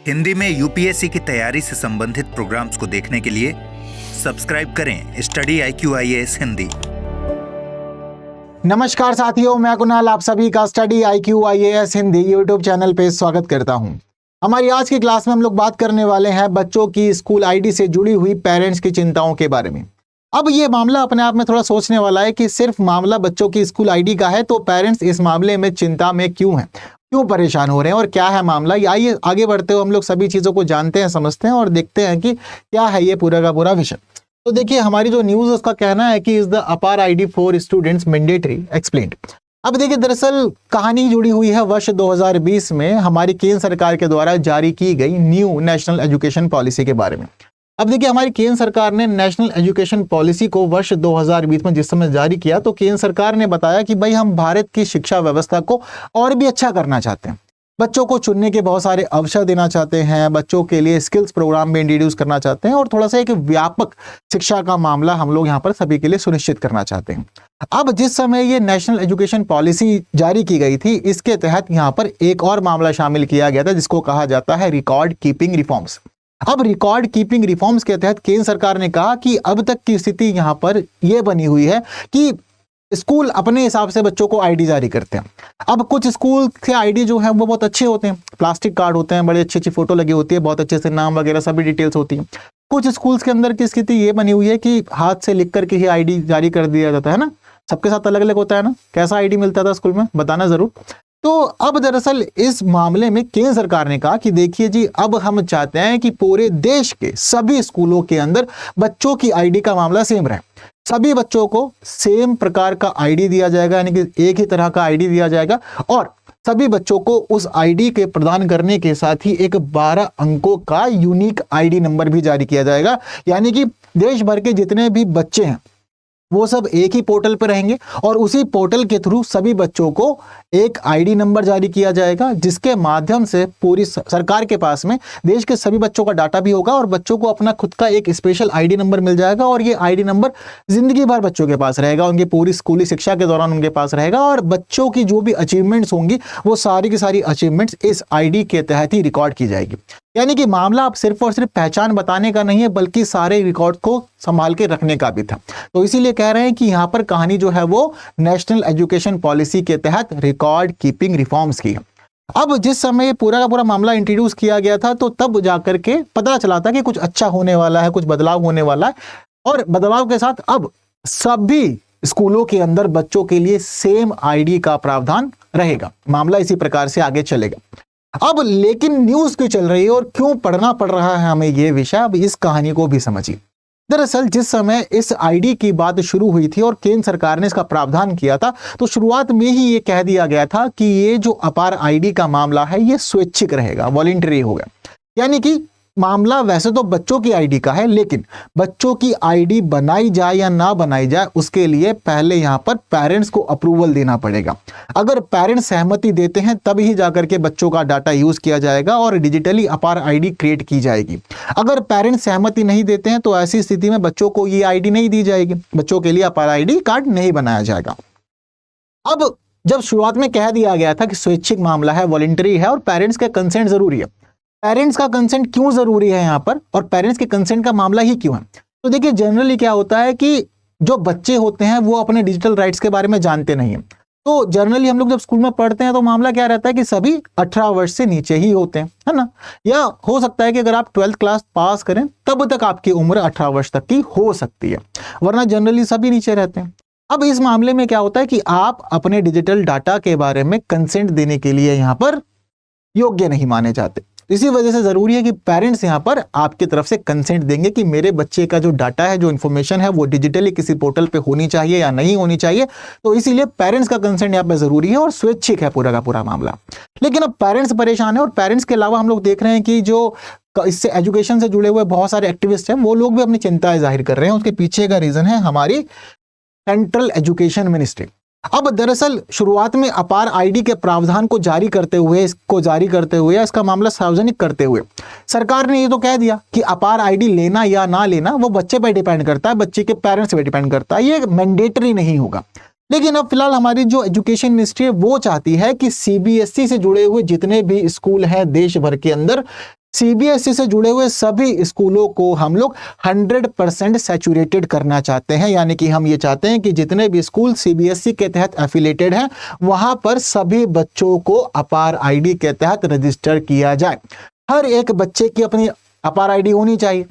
हिंदी में यूपीएससी की तैयारी से संबंधित प्रोग्राम्स को देखने के लिए सब्सक्राइब करें स्टडी IQ-IAS हिंदी। नमस्कार साथियों, मैं कुणाल आप सभी का study IQ-IAS Hindi YouTube channel पे स्वागत करता हूं। हमारी आज की क्लास में हम लोग बात करने वाले हैं बच्चों की स्कूल आईडी से जुड़ी हुई पेरेंट्स की चिंताओं के बारे में। अब ये मामला अपने आप में थोड़ा सोचने वाला है कि सिर्फ मामला बच्चों की स्कूल आईडी का है तो पेरेंट्स इस मामले में चिंता में क्यों हैं, क्यों परेशान हो रहे हैं और क्या है मामला। आइए आगे बढ़ते हुए हम लोग सभी चीज़ों को जानते हैं, समझते हैं और देखते हैं कि क्या है ये पूरा का पूरा विषय। तो देखिए, हमारी जो न्यूज़ है उसका कहना है कि इज द अपार ID for students mandatory explained. अब देखिए, दरअसल कहानी जुड़ी हुई है वर्ष 2020 में हमारी केंद्र सरकार के द्वारा जारी की गई न्यू नेशनल एजुकेशन पॉलिसी के बारे में। अब देखिए, हमारी केंद्र सरकार ने नेशनल एजुकेशन पॉलिसी को वर्ष 2020 में जिस समय जारी किया तो केंद्र सरकार ने बताया कि भाई हम भारत की शिक्षा व्यवस्था को और भी अच्छा करना चाहते हैं, बच्चों को चुनने के बहुत सारे अवसर देना चाहते हैं, बच्चों के लिए स्किल्स प्रोग्राम भी इंट्रोड्यूस करना चाहते हैं और थोड़ा सा एक व्यापक शिक्षा का मामला हम लोग यहाँ पर सभी के लिए सुनिश्चित करना चाहते हैं। अब जिस समय ये नेशनल एजुकेशन पॉलिसी जारी की गई थी, इसके तहत यहाँ पर एक और मामला शामिल किया गया था जिसको कहा जाता है रिकॉर्ड कीपिंग रिफॉर्म्स। अब रिकॉर्ड कीपिंग रिफॉर्म्स के तहत केंद्र सरकार ने कहा कि अब तक की स्थिति यहाँ पर यह बनी हुई है कि स्कूल अपने हिसाब से बच्चों को आईडी जारी करते हैं। अब कुछ स्कूल के आईडी जो है वो बहुत अच्छे होते हैं, प्लास्टिक कार्ड होते हैं, बड़ी अच्छी अच्छी फोटो लगी होती है, बहुत अच्छे से नाम वगैरह सभी डिटेल्स होती है। कुछ स्कूल्स के अंदर की स्थिति ये बनी हुई है कि हाथ से लिख करके ही आईडी जारी कर दिया जाता है ना, सबके साथ अलग अलग होता है ना। कैसा आईडी मिलता था स्कूल में, बताना जरूर। तो अब दरअसल इस मामले में केंद्र सरकार ने कहा कि देखिए जी, अब हम चाहते हैं कि पूरे देश के सभी स्कूलों के अंदर बच्चों की आईडी का मामला सेम रहे। सभी बच्चों को सेम प्रकार का आईडी दिया जाएगा, यानी कि एक ही तरह का आईडी दिया जाएगा और सभी बच्चों को उस आईडी के प्रदान करने के साथ ही एक 12 अंकों का यूनिक आईडी नंबर भी जारी किया जाएगा। यानी कि देश भर के जितने भी बच्चे हैं वो सब एक ही पोर्टल पर रहेंगे और उसी पोर्टल के थ्रू सभी बच्चों को एक आईडी नंबर जारी किया जाएगा, जिसके माध्यम से पूरी सरकार के पास में देश के सभी बच्चों का डाटा भी होगा और बच्चों को अपना खुद का एक स्पेशल आईडी नंबर मिल जाएगा और ये आईडी नंबर जिंदगी भर बच्चों के पास रहेगा, उनकी पूरी स्कूली शिक्षा के दौरान उनके पास रहेगा और बच्चों की जो भी अचीवमेंट्स होंगी वो सारी की सारी अचीवमेंट्स इस आईडी के तहत ही रिकॉर्ड की जाएगी। यानी कि मामला अब सिर्फ और सिर्फ पहचान बताने का नहीं है, बल्कि सारे रिकॉर्ड को संभाल के रखने का भी था। तो इसीलिए कह रहे हैं कि यहाँ पर कहानी जो है वो नेशनल एजुकेशन पॉलिसी के तहत रिकॉर्ड कीपिंग रिफॉर्म्स की है। अब जिस समय पूरा का पूरा मामला इंट्रोड्यूस किया गया था तो तब जाकर के पता चला था कि कुछ अच्छा होने वाला है, कुछ बदलाव होने वाला है और बदलाव के साथ अब सभी स्कूलों के अंदर बच्चों के लिए सेम आईडी का प्रावधान रहेगा। मामला इसी प्रकार से आगे चलेगा। अब लेकिन न्यूज़ क्यों चल रही है और क्यों पढ़ना पड़ रहा है हमें ये विषय, अब इस कहानी को भी समझिए। दरअसल जिस समय इस आईडी की बात शुरू हुई थी और केंद्र सरकार ने इसका प्रावधान किया था तो शुरुआत में ही ये कह दिया गया था कि ये जो अपार आईडी का मामला है ये स्वैच्छिक रहेगा, वॉलंटरी होगा। यानी कि मामला वैसे तो बच्चों की आईडी का है, लेकिन बच्चों की आईडी बनाई जाए या ना बनाई जाए उसके लिए पहले यहाँ पर पेरेंट्स को अप्रूवल देना पड़ेगा। अगर पेरेंट्स सहमति देते हैं तभी ही जाकर के बच्चों का डाटा यूज किया जाएगा और डिजिटली अपार आईडी क्रिएट की जाएगी। अगर पेरेंट्स सहमति नहीं देते हैं तो ऐसी स्थिति में बच्चों को ये आईडी नहीं दी जाएगी, बच्चों के लिए अपार आईडी कार्ड नहीं बनाया जाएगा। अब जब शुरुआत में कह दिया गया था कि स्वैच्छिक मामला है, वॉलंटरी है और पेरेंट्स का कंसेंट जरूरी है, पेरेंट्स का कंसेंट क्यों जरूरी है यहाँ पर और पेरेंट्स के कंसेंट का मामला ही क्यों है? तो देखिए, जनरली क्या होता है कि जो बच्चे होते हैं वो अपने डिजिटल राइट्स के बारे में जानते नहीं है। तो जनरली हम लोग जब स्कूल में पढ़ते हैं तो मामला क्या रहता है कि सभी 18 वर्ष से नीचे ही होते हैं, है ना। या हो सकता है कि अगर आप 12th क्लास पास करें तब तक आपकी उम्र 18 वर्ष तक की हो सकती है, वरना जनरली सभी नीचे रहते हैं। अब इस मामले में क्या होता है कि आप अपने डिजिटल डाटा के बारे में कंसेंट देने के लिए यहाँ पर योग्य नहीं माने जाते। इसी वजह से जरूरी है कि पेरेंट्स यहाँ पर आपकी तरफ से कंसेंट देंगे कि मेरे बच्चे का जो डाटा है, जो इन्फॉर्मेशन है वो डिजिटली किसी पोर्टल पे होनी चाहिए या नहीं होनी चाहिए। तो इसीलिए पेरेंट्स का कंसेंट यहाँ पे जरूरी है और स्वैच्छिक है पूरा का पूरा मामला। लेकिन अब पेरेंट्स परेशान है और पेरेंट्स के अलावा हम लोग देख रहे हैं कि जो इससे एजुकेशन से जुड़े हुए बहुत सारे एक्टिविस्ट हैं वो लोग भी अपनी चिंताएं जाहिर कर रहे हैं। उसके पीछे का रीजन है हमारी सेंट्रल एजुकेशन मिनिस्ट्री। अब दरअसल शुरुआत में अपार आईडी के प्रावधान को जारी करते हुए इसका मामला सार्वजनिक करते हुए सरकार ने ये तो कह दिया कि अपार आईडी लेना या ना लेना वो बच्चे पे डिपेंड करता है, बच्चे के पेरेंट्स पे डिपेंड करता है, ये मैंडेटरी नहीं होगा। लेकिन अब फिलहाल हमारी जो एजुकेशन मिनिस्ट्री है वो चाहती है कि सीबीएसई से जुड़े हुए जितने भी स्कूल हैं देश भर के अंदर सीबीएसई से जुड़े हुए सभी स्कूलों को हम लोग 100% सैचुरेटेड करना चाहते हैं, यानी कि हम ये चाहते हैं कि जितने भी स्कूल सीबीएसई के तहत एफिलेटेड हैं वहां पर सभी बच्चों को अपार आईडी के तहत रजिस्टर किया जाए। हर एक बच्चे की अपनी अपार आईडी होनी चाहिए।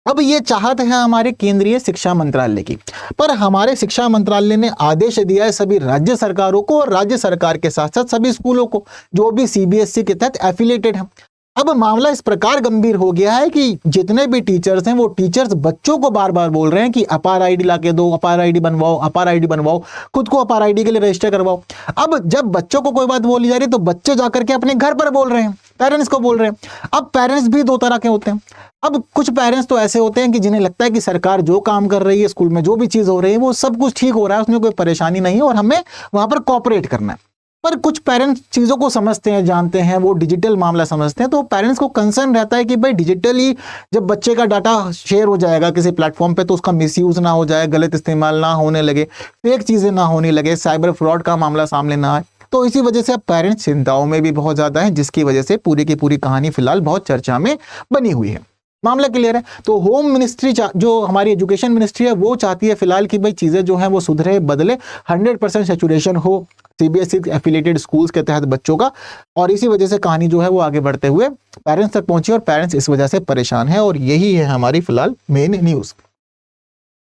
अब ये चाहत है हमारे केंद्रीय शिक्षा मंत्रालय की, पर हमारे शिक्षा मंत्रालय ने आदेश दिया है सभी राज्य सरकारों को और राज्य सरकार के साथ साथ सभी स्कूलों को जो भी सीबीएसई के तहत एफिलेटेड हैं। अब मामला इस प्रकार गंभीर हो गया है कि जितने भी टीचर्स हैं वो टीचर्स बच्चों को बार बार बोल रहे हैं कि अपार आईडी लाके दो, अपार आईडी बनवाओ, अपार आईडी बनवाओ, खुद को अपार आईडी के लिए रजिस्टर करवाओ। अब जब बच्चों को कोई बात बोली जा रही है तो बच्चे जाकर के अपने घर पर बोल रहे हैं, पेरेंट्स को बोल रहे हैं। अब पेरेंट्स भी दो तरह के होते हैं। अब कुछ पेरेंट्स तो ऐसे होते हैं कि जिन्हें लगता है कि सरकार जो काम कर रही है, स्कूल में जो भी चीज हो रही है वो सब कुछ ठीक हो रहा है, उसमें कोई परेशानी नहीं है और हमें वहां पर कोऑपरेट करना है। पर कुछ पेरेंट्स चीज़ों को समझते हैं, जानते हैं, वो डिजिटल मामला समझते हैं, तो पेरेंट्स को कंसर्न रहता है कि भाई डिजिटली जब बच्चे का डाटा शेयर हो जाएगा किसी प्लेटफॉर्म पे तो उसका मिसयूज ना हो जाए, गलत इस्तेमाल ना होने लगे, फेक चीज़ें ना होने लगे, साइबर फ्रॉड का मामला सामने ना आए। तो इसी वजह से अब पेरेंट्स चिंताओं में भी बहुत ज़्यादा हैं, जिसकी वजह से पूरी की पूरी कहानी फिलहाल बहुत चर्चा में बनी हुई है। मामला क्लियर है। तो होम मिनिस्ट्री जो हमारी एजुकेशन मिनिस्ट्री है वो चाहती है फिलहाल कि भाई चीज़ें जो हैं वो सुधरे, बदले, 100% सैचुरेशन हो सीबीएसई एफिलिएटेड स्कूल्स के तहत बच्चों का, और इसी वजह से कहानी जो है वो आगे बढ़ते हुए पेरेंट्स तक पहुंची और पेरेंट्स इस वजह से परेशान है और यही है हमारी फिलहाल मेन न्यूज़।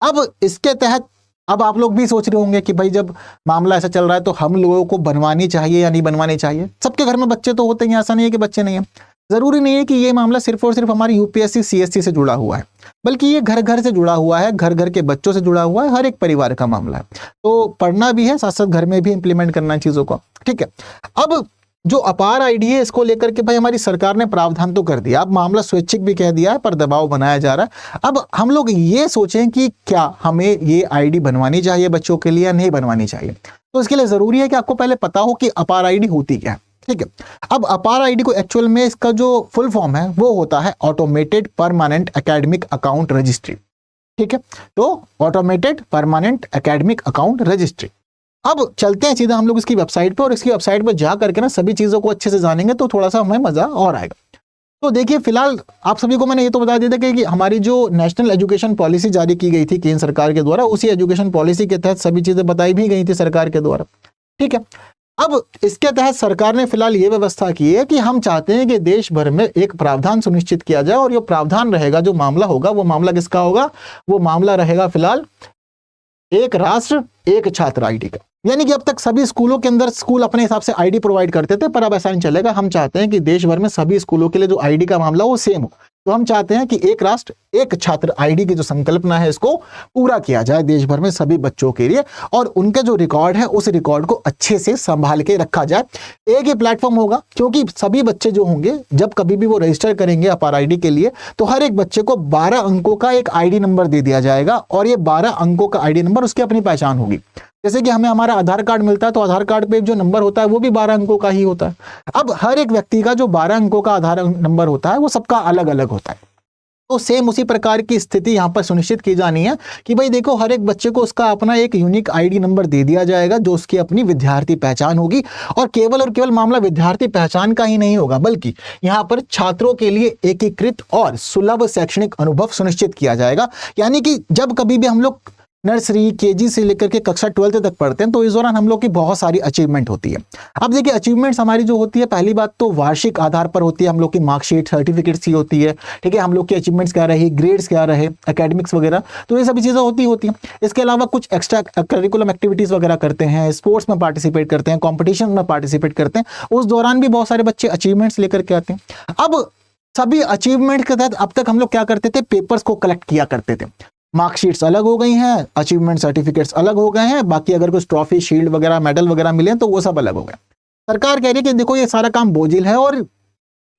अब इसके तहत अब आप लोग भी सोच रहे होंगे कि भाई जब मामला ऐसा चल रहा है तो हम लोगों को बनवानी चाहिए या नहीं बनवानी चाहिए। सबके घर में बच्चे तो होते हैं, ऐसा नहीं है कि बच्चे नहीं है। जरूरी नहीं है कि ये मामला सिर्फ और सिर्फ हमारी यूपीएससी सीएससी से जुड़ा हुआ है, बल्कि ये घर घर से जुड़ा हुआ है, घर घर के बच्चों से जुड़ा हुआ है, हर एक परिवार का मामला है। तो पढ़ना भी है, साथ साथ घर में भी इंप्लीमेंट करना है चीज़ों को, ठीक है। अब जो अपार आईडी है इसको लेकर के भाई हमारी सरकार ने प्रावधान तो कर दिया, अब मामला स्वैच्छिक भी कह दिया है पर दबाव बनाया जा रहा है। अब हम लोग ये सोचें कि क्या हमें ये आईडी बनवानी चाहिए बच्चों के लिए या नहीं बनवानी चाहिए। तो इसके लिए ज़रूरी है कि आपको पहले पता हो कि अपार आईडी होती क्या है, ठीक है। अब अपार आईडी को एक्चुअल में इसका जो फुल फॉर्म है वो होता है automated permanent academic account registry, ठीक है। तो automated permanent academic account registry. अब चलते हैं सीधा हम लोग इसकी वेबसाइट पे और इसकी वेबसाइट पे जा करके ना सभी चीज़ों को अच्छे से जानेंगे तो थोड़ा सा हमें मज़ा और आएगा। तो देखिए फिलहाल आप सभी को मैंने ये तो बता दिया था कि हमारी जो नेशनल एजुकेशन पॉलिसी जारी की गई थी केंद्र सरकार के द्वारा, उसी एजुकेशन पॉलिसी के तहत सभी चीज़ें बताई भी गई थी सरकार के द्वारा, ठीक है। अब इसके तहत सरकार ने फिलहाल ये व्यवस्था की है कि हम चाहते हैं कि देश भर में एक प्रावधान सुनिश्चित किया जाए और ये प्रावधान रहेगा, जो मामला होगा वो मामला किसका होगा, वो मामला रहेगा फिलहाल एक राष्ट्र एक छात्र आईडी का। यानी कि अब तक सभी स्कूलों के अंदर स्कूल अपने हिसाब से आईडी प्रोवाइड करते थे, पर अब ऐसा नहीं चलेगा। हम चाहते हैं कि देश भर में सभी स्कूलों के लिए जो आईडी का मामला वो सेम हो। तो हम चाहते हैं कि एक राष्ट्र एक छात्र आईडी की जो संकल्पना है इसको पूरा किया जाए देश भर में सभी बच्चों के लिए, और उनका जो रिकॉर्ड है उस रिकॉर्ड को अच्छे से संभाल के रखा जाए। एक ही प्लेटफॉर्म होगा, क्योंकि सभी बच्चे जो होंगे जब कभी भी वो रजिस्टर करेंगे अपार आईडी के लिए तो हर एक बच्चे को 12 अंकों का एक आईडी नंबर दे दिया जाएगा, और ये 12 अंकों का आईडी नंबर उसकी अपनी पहचान होगी। जैसे कि हमें हमारा आधार कार्ड मिलता है तो आधार कार्ड पे जो नंबर होता है वो भी 12 अंकों का ही होता है। अब हर एक व्यक्ति का जो 12 अंकों का आधार नंबर होता है वो सबका अलग अलग होता है। तो सेम उसी प्रकार की स्थिति यहाँ पर सुनिश्चित की जानी है कि भाई देखो हर एक बच्चे को उसका अपना एक यूनिक आईडी नंबर दे दिया जाएगा जो उसकी अपनी विद्यार्थी पहचान होगी। और केवल मामला विद्यार्थी पहचान का ही नहीं होगा, बल्कि यहाँ पर छात्रों के लिए एकीकृत और सुलभ शैक्षणिक अनुभव सुनिश्चित किया जाएगा। यानी कि जब कभी भी हम लोग नर्सरी केजी से लेकर के कक्षा 12 तक पढ़ते हैं तो इस दौरान हम लोग की बहुत सारी अचीवमेंट होती है। अब देखिए अचीवमेंट्स हमारी जो होती है, पहली बात तो वार्षिक आधार पर होती है, हम लोग की मार्कशीट सर्टिफिकेट्स ही होती है, ठीक है। हम लोग की अचीवमेंट्स क्या रही, ग्रेड्स क्या रहे, एकेडमिक्स वगैरह, तो ये सभी चीज़ें होती हैं। इसके अलावा कुछ एक्स्ट्रा करिकुलम एक्टिविटीज़ वगैरह करते हैं, स्पोर्ट्स में पार्टिसिपेट करते हैं, कॉम्पिटिशन में पार्टिसिपेट करते हैं, उस दौरान भी बहुत सारे बच्चे अचीवमेंट्स लेकर के आते हैं। अब सभी अचीवमेंट के तहत अब तक हम लोग क्या करते थे, पेपर्स को कलेक्ट किया करते थे। मार्कशीट्स अलग हो गई हैं, अचीवमेंट सर्टिफिकेट्स अलग हो गए हैं, बाकी अगर कुछ ट्रॉफी शील्ड वगैरह मेडल वगैरह मिले तो वो सब अलग हो गए। सरकार कह रही है कि देखो ये सारा काम बोझिल है और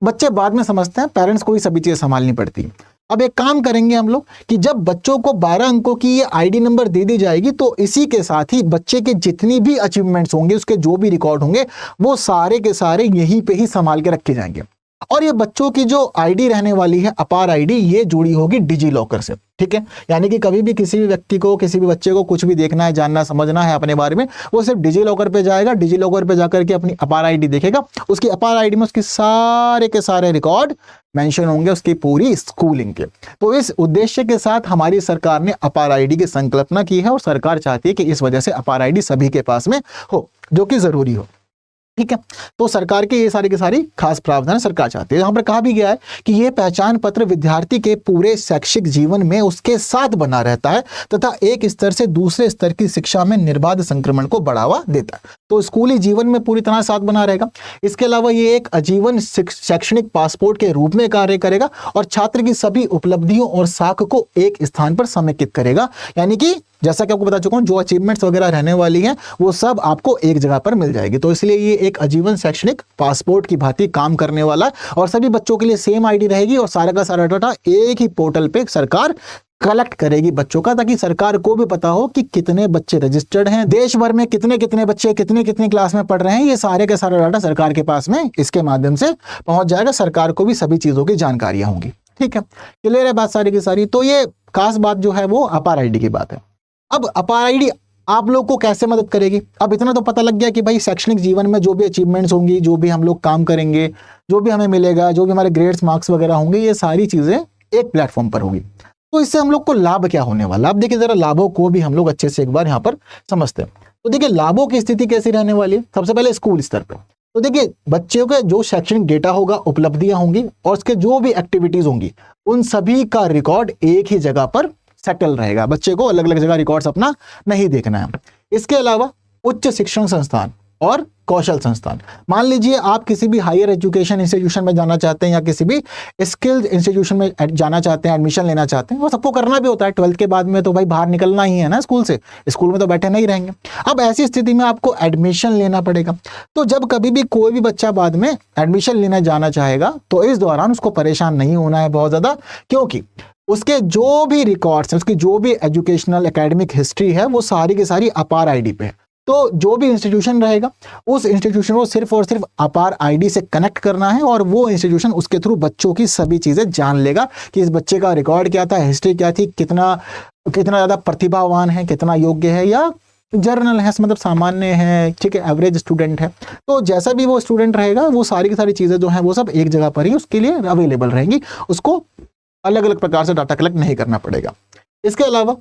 बच्चे बाद में समझते हैं, पेरेंट्स को ही सभी चीज़ें संभालनी पड़ती है। अब एक काम करेंगे हम लोग कि जब बच्चों को 12 अंकों की ये आईडी नंबर दे दी जाएगी तो इसी के साथ ही बच्चे के जितनी भी अचीवमेंट्स होंगे, उसके जो भी रिकॉर्ड होंगे, वो सारे के सारे यहीं पे ही संभाल के रखे जाएंगे। और ये बच्चों की जो आईडी रहने वाली है अपार आईडी, ये जुड़ी होगी डिजी लॉकर से, ठीक है। यानी कि कभी भी किसी भी व्यक्ति को, किसी भी बच्चे को कुछ भी देखना है, जानना समझना है अपने बारे में, वो सिर्फ डिजी लॉकर पे जाएगा, डिजी लॉकर पे जाकर के अपनी अपार आईडी देखेगा, उसकी अपार आईडी में उसकी सारे के सारे रिकॉर्ड मेंशन होंगे, उसकी पूरी स्कूलिंग के। तो इस उद्देश्य के साथ हमारी सरकार ने अपार आईडी की संकल्पना की है और सरकार चाहती है कि इस वजह से अपार आईडी सभी के पास में हो, जो कि जरूरी हो, ठीक है। तो सरकार के ये सारी की सारी खास प्रावधान सरकार चाहती है। यहाँ पर कहा भी गया है कि ये पहचान पत्र विद्यार्थी के पूरे शैक्षिक जीवन में उसके साथ बना रहता है तथा एक स्तर से दूसरे स्तर की शिक्षा में निर्बाध संक्रमण को बढ़ावा देता है। तो स्कूली जीवन में पूरी तरह साथ बना रहेगा। इसके अलावा ये एक आजीवन शैक्षणिक पासपोर्ट के रूप में कार्य करेगा और छात्र की सभी उपलब्धियों और साख को एक स्थान पर समेकित करेगा। यानी कि जैसा कि आपको बता चुका हूं, जो अचीवमेंट्स वगैरह रहने वाली हैं वो सब आपको एक जगह पर मिल जाएगी। तो इसलिए ये एक आजीवन शैक्षणिक पासपोर्ट की भांति काम करने वाला है और सभी बच्चों के लिए सेम आईडी रहेगी और सारा का सारा डाटा एक ही पोर्टल पे सरकार कलेक्ट करेगी बच्चों का, ताकि सरकार को भी पता हो कि कितने बच्चे रजिस्टर्ड हैं, देश भर में कितने कितने बच्चे कितनी कितनी क्लास में पढ़ रहे हैं। ये सारे के सारा डाटा सरकार के पास में इसके माध्यम से पहुंच जाएगा। सरकार को भी सभी चीजों की जानकारियां होंगी, ठीक है। क्लियर है बात सारी की सारी। तो ये खास बात जो है वो अपार आईडी की बात है। अब अपार आईडी आप लोग को कैसे मदद करेगी? अब इतना तो पता लग गया कि भाई शैक्षणिक जीवन में जो भी अचीवमेंट्स होंगी, जो भी हम लोग काम करेंगे, जो भी हमें मिलेगा, जो भी हमारे ग्रेड्स मार्क्स वगैरह होंगे, ये सारी चीजें एक प्लेटफॉर्म पर होगी। तो इससे हम लोग को लाभ क्या होने वाला? अब देखिए जरा लाभों को भी हम लोग अच्छे से एक बार यहाँ पर समझते हैं। तो देखिए लाभों की स्थिति कैसी रहने वाली है। सबसे पहले स्कूल स्तर पर तो देखिए बच्चों का जो शैक्षणिक डेटा होगा, उपलब्धियां होंगी और उसके जो भी एक्टिविटीज होंगी, उन सभी का रिकॉर्ड एक ही जगह पर सेटल रहेगा। बच्चे को अलग अलग जगह रिकॉर्ड्स अपना नहीं देखना है। इसके अलावा उच्च शिक्षण संस्थान और कौशल संस्थान, मान लीजिए आप किसी भी हायर एजुकेशन इंस्टीट्यूशन में जाना चाहते हैं या किसी भी स्किल्ड इंस्टीट्यूशन में जाना चाहते हैं, एडमिशन लेना चाहते हैं, वो सबको करना भी होता है। 12th के बाद में तो भाई बाहर निकलना ही है ना स्कूल से, स्कूल में तो बैठे नहीं रहेंगे। अब ऐसी स्थिति में आपको एडमिशन लेना पड़ेगा। तो जब कभी भी कोई भी बच्चा बाद में एडमिशन लेना जाना चाहेगा तो इस दौरान उसको परेशान नहीं होना है बहुत ज्यादा, क्योंकि उसके जो भी रिकॉर्ड्स हैं, उसकी जो भी एजुकेशनल एकेडमिक हिस्ट्री है, वो सारी की सारी अपार आईडी पे है। तो जो भी इंस्टीट्यूशन रहेगा उस इंस्टीट्यूशन को सिर्फ और सिर्फ अपार आईडी से कनेक्ट करना है और वो इंस्टीट्यूशन उसके थ्रू बच्चों की सभी चीजें जान लेगा कि इस बच्चे का रिकॉर्ड क्या था, हिस्ट्री क्या थी, कितना ज्यादा प्रतिभावान है, कितना योग्य है या जर्नल है, मतलब सामान्य है, ठीक है, एवरेज स्टूडेंट है। तो जैसा भी वो स्टूडेंट रहेगा वो सारी की सारी चीजें जो हैं वो सब एक जगह पर ही उसके लिए अवेलेबल रहेंगी, उसको अलग अलग प्रकार से डाटा कलेक्ट नहीं करना पड़ेगा। इसके अलावा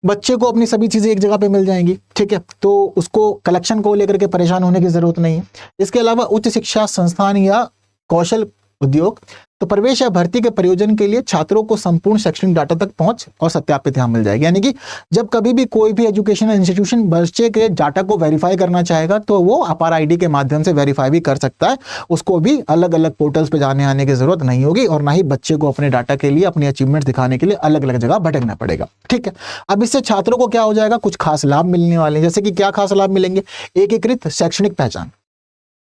बच्चे को अपनी सभी चीजें एक जगह पे मिल जाएंगी, ठीक है, तो उसको कलेक्शन को लेकर के परेशान होने की जरूरत नहीं है। इसके अलावा उच्च शिक्षा संस्थान या कौशल उद्योग, तो प्रवेश या भर्ती के प्रयोजन के लिए छात्रों को संपूर्ण शैक्षणिक डाटा तक पहुंच और सत्यापित यहाँ मिल जाएगी। यानी कि जब कभी भी कोई भी एजुकेशनल इंस्टीट्यूशन बच्चे के डाटा को वेरीफाई करना चाहेगा तो वो अपार आईडी के माध्यम से वेरीफाई भी कर सकता है। उसको भी अलग अलग पोर्टल्स पे जाने आने की जरूरत नहीं होगी और ना ही बच्चे को अपने डाटा के लिए, अपनी अचीवमेंट दिखाने के लिए अलग अलग जगह भटकना पड़ेगा, ठीक है। अब इससे छात्रों को क्या हो जाएगा, कुछ खास लाभ मिलने वाले हैं। जैसे कि क्या खास लाभ मिलेंगे? एकीकृत शैक्षणिक पहचान,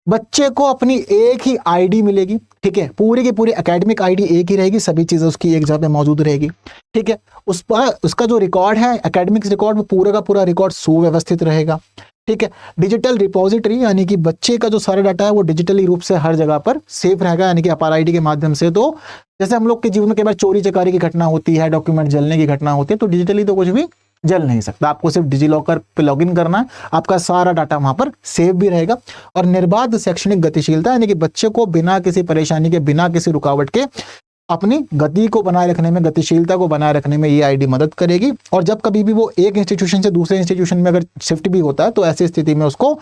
बच्चे को अपनी एक ही आईडी मिलेगी, ठीक है, पूरी की पूरी एकेडमिक आईडी एक ही रहेगी, सभी चीजें उसकी एक जगह पे मौजूद रहेगी, ठीक है। उस पर उसका जो रिकॉर्ड है, एकेडमिक्स रिकॉर्ड, वो पूरा का पूरा रिकॉर्ड सुव्यवस्थित रहेगा, ठीक है। डिजिटल रिपोजिटरी, यानी कि बच्चे का जो सारा डाटा है वो डिजिटली रूप से हर जगह पर सेफ रहेगा, यानी कि अपार आईडी के माध्यम से। तो जैसे हम लोग के जीवन में कई बार चोरी चकारी की घटना होती है, डॉक्यूमेंट जलने की घटना होती है, तो डिजिटली तो कुछ भी जल नहीं सकता। आपको सिर्फ डिजी लॉकर पे लॉगिन करना है, आपका सारा डाटा वहां पर सेव भी रहेगा। और निर्बाध शैक्षणिक गतिशीलता, यानी कि बच्चे को बिना किसी परेशानी के, बिना किसी रुकावट के अपनी गति को बनाए रखने में, गतिशीलता को बनाए रखने में ये आईडी मदद करेगी। और जब कभी भी वो एक इंस्टीट्यूशन से दूसरे इंस्टीट्यूशन में अगर शिफ्ट भी होता है तो ऐसी स्थिति में उसको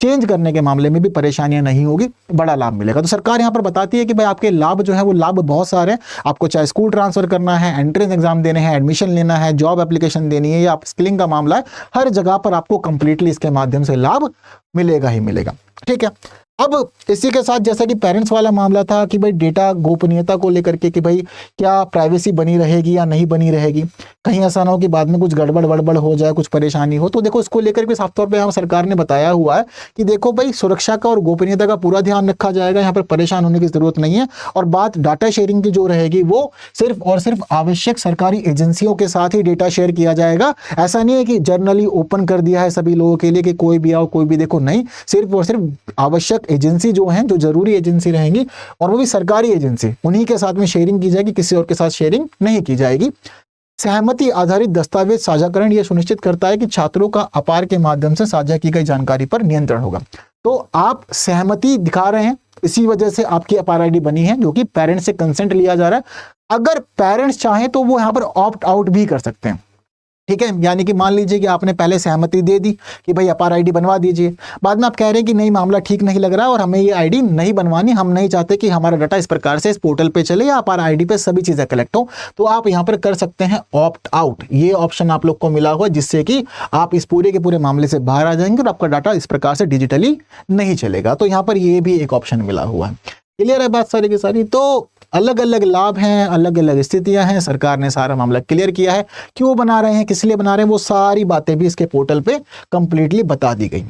चेंज करने के मामले में भी परेशानियां नहीं होगी, बड़ा लाभ मिलेगा। तो सरकार यहाँ पर बताती है कि भाई आपके लाभ जो है वो लाभ बहुत सारे हैं। आपको चाहे स्कूल ट्रांसफर करना है, एंट्रेंस एग्जाम देने हैं, एडमिशन लेना है, जॉब एप्लीकेशन देनी है या स्किलिंग का मामला है, हर जगह पर आपको कंप्लीटली इसके माध्यम से लाभ मिलेगा ही मिलेगा, ठीक है। अब इसी के साथ जैसा कि पेरेंट्स वाला मामला था कि भाई डेटा गोपनीयता को लेकर के कि भाई क्या प्राइवेसी बनी रहेगी या नहीं बनी रहेगी, कहीं ऐसा ना हो कि बाद में कुछ गड़बड़ हो जाए, कुछ परेशानी हो। तो देखो इसको लेकर के साफ तौर पे यहाँ सरकार ने बताया हुआ है कि देखो भाई सुरक्षा का और गोपनीयता का पूरा ध्यान रखा जाएगा, यहाँ पर परेशान होने की जरूरत नहीं है। और बात डाटा शेयरिंग की जो रहेगी वो सिर्फ और सिर्फ आवश्यक सरकारी एजेंसियों के साथ ही डेटा शेयर किया जाएगा। ऐसा नहीं है कि जर्नली ओपन कर दिया है सभी लोगों के लिए कि कोई भी आओ कोई भी देखो, नहीं, सिर्फ और सिर्फ आवश्यक एजेंसी जो है, जो जरूरी एजेंसी रहेंगी और वो भी सरकारी एजेंसी, उन्हीं के साथ में शेयरिंग की जाएगी, किसी और के साथ शेयरिंग नहीं की जाएगी। सहमति आधारित दस्तावेज साझाकरण यह सुनिश्चित करता है कि छात्रों का अपार के माध्यम से साझा की गई जानकारी पर नियंत्रण होगा। तो आप सहमति दिखा रहे हैं, इसी वजह से आपकी अपार आईडी बनी है, जो कि पेरेंट्स से कंसेंट लिया जा रहा है। अगर पेरेंट्स चाहें तो वो यहाँ पर ऑप्ट आउट भी कर सकते हैं, ठीक है। यानी कि मान लीजिए कि आपने पहले सहमति दे दी कि भाई अपार आईडी बनवा दीजिए, बाद में आप कह रहे हैं कि नहीं मामला ठीक नहीं लग रहा और हमें ये आईडी नहीं बनवानी, हम नहीं चाहते कि हमारा डाटा इस प्रकार से इस पोर्टल पे चले या अपार आईडी पे सभी चीजें कलेक्ट हो, तो आप यहाँ पर कर सकते हैं ऑप्ट आउट। ये ऑप्शन आप लोग को मिला हुआ, जिससे कि आप इस पूरे के पूरे मामले से बाहर आ जाएंगे और आपका डाटा इस प्रकार से डिजिटली नहीं चलेगा। तो यहाँ पर ये भी एक ऑप्शन मिला हुआ है। क्लियर है बात सारी की सारी? तो अलग अलग लाभ हैं, अलग अलग स्थितियां हैं, सरकार ने सारा मामला क्लियर किया है। क्यों बना रहे हैं, किस लिए बना रहे हैं, वो सारी बातें भी इसके पोर्टल पे कंप्लीटली बता दी गई।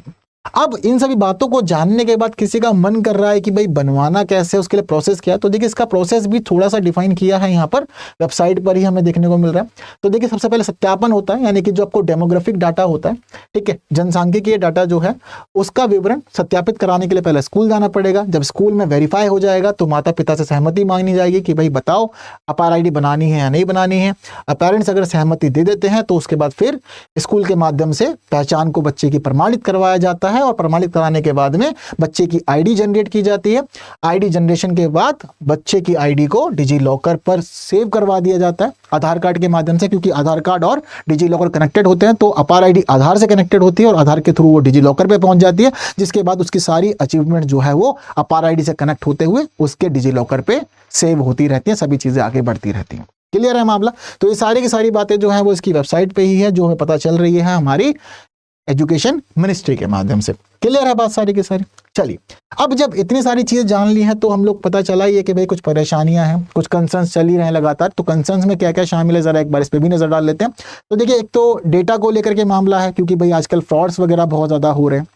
अब इन सभी बातों को जानने के बाद किसी का मन कर रहा है कि भाई बनवाना कैसे, उसके लिए प्रोसेस क्या है, तो देखिए इसका प्रोसेस भी थोड़ा सा डिफाइन किया है यहाँ पर, वेबसाइट पर ही हमें देखने को मिल रहा है। तो देखिए सबसे पहले सत्यापन होता है, यानी कि जो आपको डेमोग्राफिक डाटा होता है, ठीक है, जनसांख्यिकीय डाटा जो है उसका विवरण सत्यापित कराने के लिए पहले स्कूल जाना पड़ेगा। जब स्कूल में वेरीफाई हो जाएगा तो माता पिता से सहमति मांगनी जाएगी कि भाई बताओ अपार आईडी बनानी है या नहीं बनानी है। पेरेंट्स अगर सहमति दे देते हैं तो उसके बाद फिर स्कूल के माध्यम से पहचान को बच्चे की प्रमाणित करवाया जाता है और प्रमाणित कराने के बाद में बच्चे की आईडी जनरेट की जाती है। आईडी जनरेशन के बाद बच्चे की आईडी को डिजी लॉकर पर सेव करवा दिया जाता है आधार कार्ड के माध्यम से, क्योंकि आधार कार्ड और डिजी लॉकर कनेक्टेड होते हैं। तो अपार आईडी आधार से कनेक्टेड होती है और आधार के थ्रू वो डिजी लॉकर पे पहुंच जाती है, जिसके बाद उसकी सारी अचीवमेंट जो है वो अपार आईडी से कनेक्ट होते हुए उसके डिजी लॉकर पे सेव होती रहती है, सभी चीजें आगे बढ़ती रहती हैं। क्लियर है मामला? तो ये सारी की सारी बातें जो है वो इसकी वेबसाइट पे ही है, जो हमें पता चल रही है हमारी एजुकेशन मिनिस्ट्री के माध्यम से। क्लियर है बात सारी की सारी? चलिए, अब जब इतनी सारी चीजें जान ली हैं तो हम लोग पता चला ये कि भाई कुछ परेशानियां हैं, कुछ कंसर्न्स चल ही रहे हैं लगातार। तो कंसर्न्स में क्या क्या शामिल है, जरा एक बार इस पे भी नजर डाल लेते हैं। तो देखिए, एक तो डेटा को लेकर के मामला है, क्योंकि भाई आजकल फ्रॉड्स वगैरह बहुत ज्यादा हो रहे हैं,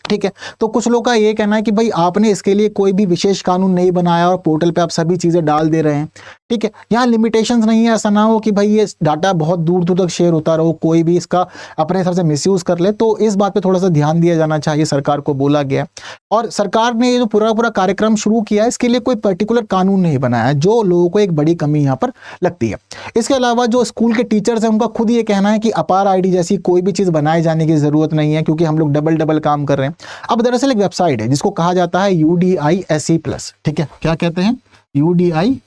ठीक है। तो कुछ लोग का ये कहना है कि भाई आपने इसके लिए कोई भी विशेष कानून नहीं बनाया और पोर्टल पे आप सभी चीजें डाल दे रहे हैं, ठीक है। यहाँ लिमिटेशंस नहीं है, ऐसा ना हो कि भाई ये डाटा बहुत दूर दूर तक शेयर होता रहो, कोई भी इसका अपने हिसाब से मिसयूज कर ले। तो इस बात पे थोड़ा सा ध्यान दिया जाना चाहिए, सरकार को बोला गया। और सरकार ने ये जो पूरा कार्यक्रम शुरू किया है, इसके लिए कोई पर्टिकुलर कानून नहीं बनाया है, जो लोगों को एक बड़ी कमी यहाँ पर लगती है। इसके अलावा जो स्कूल के टीचर्स हैं उनका खुद ये कहना है कि अपार आईडी जैसी कोई भी चीज बनाए जाने की जरूरत नहीं है, क्योंकि हम लोग डबल काम कर रहे हैं। अब दरअसल एक वेबसाइट है जिसको कहा जाता है UDISE+, ठीक है। क्या कहते हैं? UDISE+।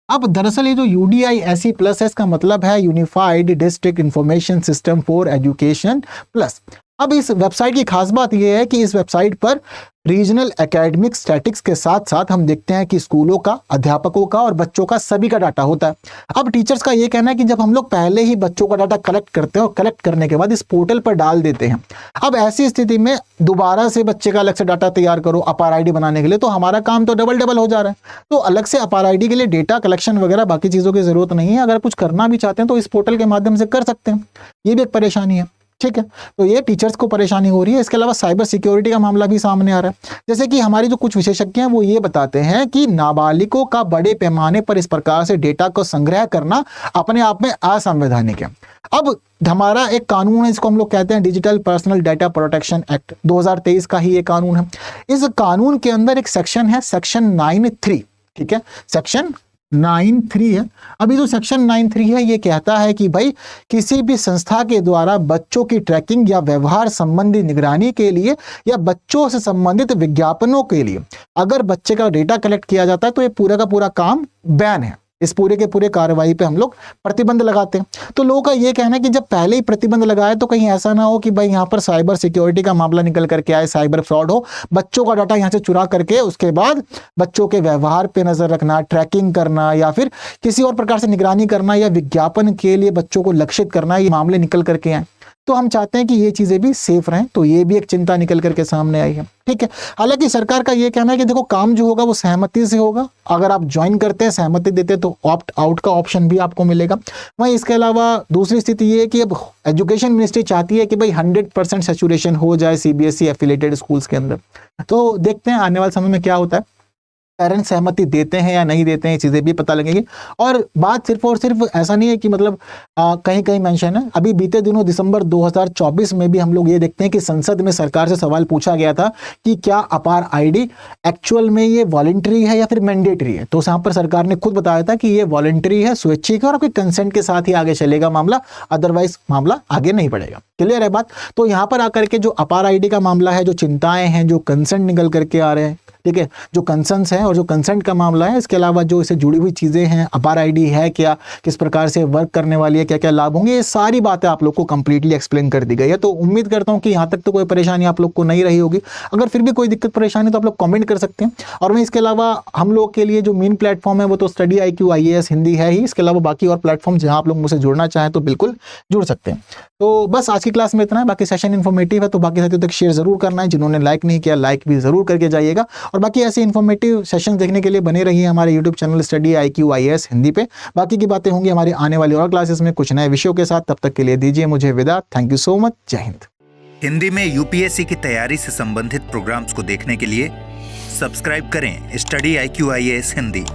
अब दरअसल ये जो UDISE+ है, इसका मतलब है unified district information system for education plus. अब इस वेबसाइट की खास बात यह है कि इस वेबसाइट पर रीजनल एकेडमिक स्टैटिक्स के साथ साथ हम देखते हैं कि स्कूलों का, अध्यापकों का और बच्चों का सभी का डाटा होता है। अब टीचर्स का ये कहना है कि जब हम लोग पहले ही बच्चों का डाटा कलेक्ट करते हैं और कलेक्ट करने के बाद इस पोर्टल पर डाल देते हैं, अब ऐसी स्थिति में दोबारा से बच्चे का अलग से डाटा तैयार करो अपार आईडी बनाने के लिए, तो हमारा काम तो डबल हो जा रहा है। तो अलग से अपार आईडी के लिए डेटा कलेक्शन वगैरह बाकी चीज़ों की जरूरत नहीं है। अगर कुछ करना भी चाहते हैं तो इस पोर्टल के माध्यम से कर सकते हैं। ये भी एक परेशानी है, ठीक है। तो ये टीचर्स को परेशानी हो रही है। इसके अलावा साइबर सिक्योरिटी का मामला भी सामने आ रहा है। जैसे कि हमारी जो कुछ विशेषज्ञ हैं वो ये बताते हैं कि नाबालिगों का बड़े पैमाने पर इस प्रकार से डेटा को संग्रह करना अपने आप में असंवैधानिक है। अब हमारा एक कानून है, इसको हम लोग कहते हैं digital personal data protection act 2023 का ही ये कानून है। इस कानून के अंदर एक सेक्शन है, सेक्शन 9(3), ठीक है, सेक्शन 9(3) है। अभी जो सेक्शन 9(3) है ये कहता है कि भाई किसी भी संस्था के द्वारा बच्चों की ट्रैकिंग या व्यवहार संबंधी निगरानी के लिए या बच्चों से संबंधित विज्ञापनों के लिए अगर बच्चे का डेटा कलेक्ट किया जाता है तो ये पूरा का पूरा काम बैन है। इस पूरे के पूरे कार्रवाई पे हम लोग प्रतिबंध लगाते हैं। तो लोगों का ये कहना है कि जब पहले ही प्रतिबंध लगाए तो कहीं ऐसा ना हो कि भाई यहाँ पर साइबर सिक्योरिटी का मामला निकल करके आए, साइबर फ्रॉड हो, बच्चों का डाटा यहाँ से चुरा करके उसके बाद बच्चों के व्यवहार पे नजर रखना, ट्रैकिंग करना या फिर किसी और प्रकार से निगरानी करना या विज्ञापन के लिए बच्चों को लक्षित करना, ये मामले निकल करके आए। तो हम चाहते हैं कि ये चीजें भी सेफ रहें। तो ये भी एक चिंता निकल करके सामने आई है, ठीक है। हालांकि सरकार का ये कहना है कि देखो काम जो होगा वो सहमति से होगा। अगर आप ज्वाइन करते हैं, सहमति देते हैं तो ऑप्ट आउट का ऑप्शन भी आपको मिलेगा। वहीं इसके अलावा दूसरी स्थिति ये है कि अब एजुकेशन मिनिस्ट्री चाहती है कि भाई 100% सैचुरेशन हो जाए CBSE एफिलेटेड स्कूल्स के अंदर। तो देखते हैं आने वाले समय में क्या होता है। पेरेंट्स सहमति देते हैं या नहीं देते हैं, ये चीज़ें भी पता लगेंगी। और बात सिर्फ और सिर्फ ऐसा नहीं है कि मतलब कहीं कहीं मेंशन है, अभी बीते दिनों दिसंबर 2024 में भी हम लोग ये देखते हैं कि संसद में सरकार से सवाल पूछा गया था कि क्या अपार आईडी एक्चुअल में ये वॉलंटरी है या फिर मैंडेटरी है। तो यहाँ पर सरकार ने खुद बताया था कि ये वॉलंटरी है, स्वैच्छिक है और आपके कंसेंट के साथ ही आगे चलेगा मामला, अदरवाइज मामला आगे नहीं बढ़ेगा। क्लियर है बात। तो यहाँ पर आकर के जो अपार आईडी का मामला है, जो चिंताएं हैं, जो कंसेंट निकल करके आ रहे हैं, ठीक है, जो कंसर्न्स हैं और जो कंसेंट का मामला है, इसके अलावा जो इससे जुड़ी हुई चीज़ें हैं, अपार आईडी है क्या, किस प्रकार से वर्क करने वाली है, क्या क्या लाभ होंगे, ये सारी बातें आप लोग को कंप्लीटली एक्सप्लेन कर दी गई है। तो उम्मीद करता हूँ कि यहाँ तक तो कोई परेशानी आप लोग को नहीं रही होगी। अगर फिर भी कोई दिक्कत परेशानी तो आप लोग कमेंट कर सकते हैं। और मैं इसके अलावा हम लोग के लिए जो मेन प्लेटफॉर्म है वो तो स्टडी IQ IAS हिंदी है ही। इसके अलावा बाकी और प्लेटफॉर्म जहाँ आप लोग मुझसे जुड़ना चाहें तो बिल्कुल जुड़ सकते हैं। तो बस आज की क्लास में इतना है। बाकी सेशन इन्फॉर्मेटिव है तो बाकी साथियों तक शेयर जरूर करना है। जिन्होंने लाइक नहीं किया, लाइक भी जरूर करके जाइएगा। और बाकी ऐसे इन्फॉर्मेटिव सेशन देखने के लिए बने रहिए हमारे YouTube channel study IQ IAS Hindi पे। बाकी की बातें होंगी हमारी आने वाली और क्लासेस में कुछ नए विषयों के साथ। तब तक के लिए दीजिए मुझे विदा। Thank you so much. जय हिंद। हिंदी में UPSC की तैयारी से संबंधित प्रोग्राम्स को देखने के लिए सब्सक्राइब करें स्टडी IQ IAS हिंदी।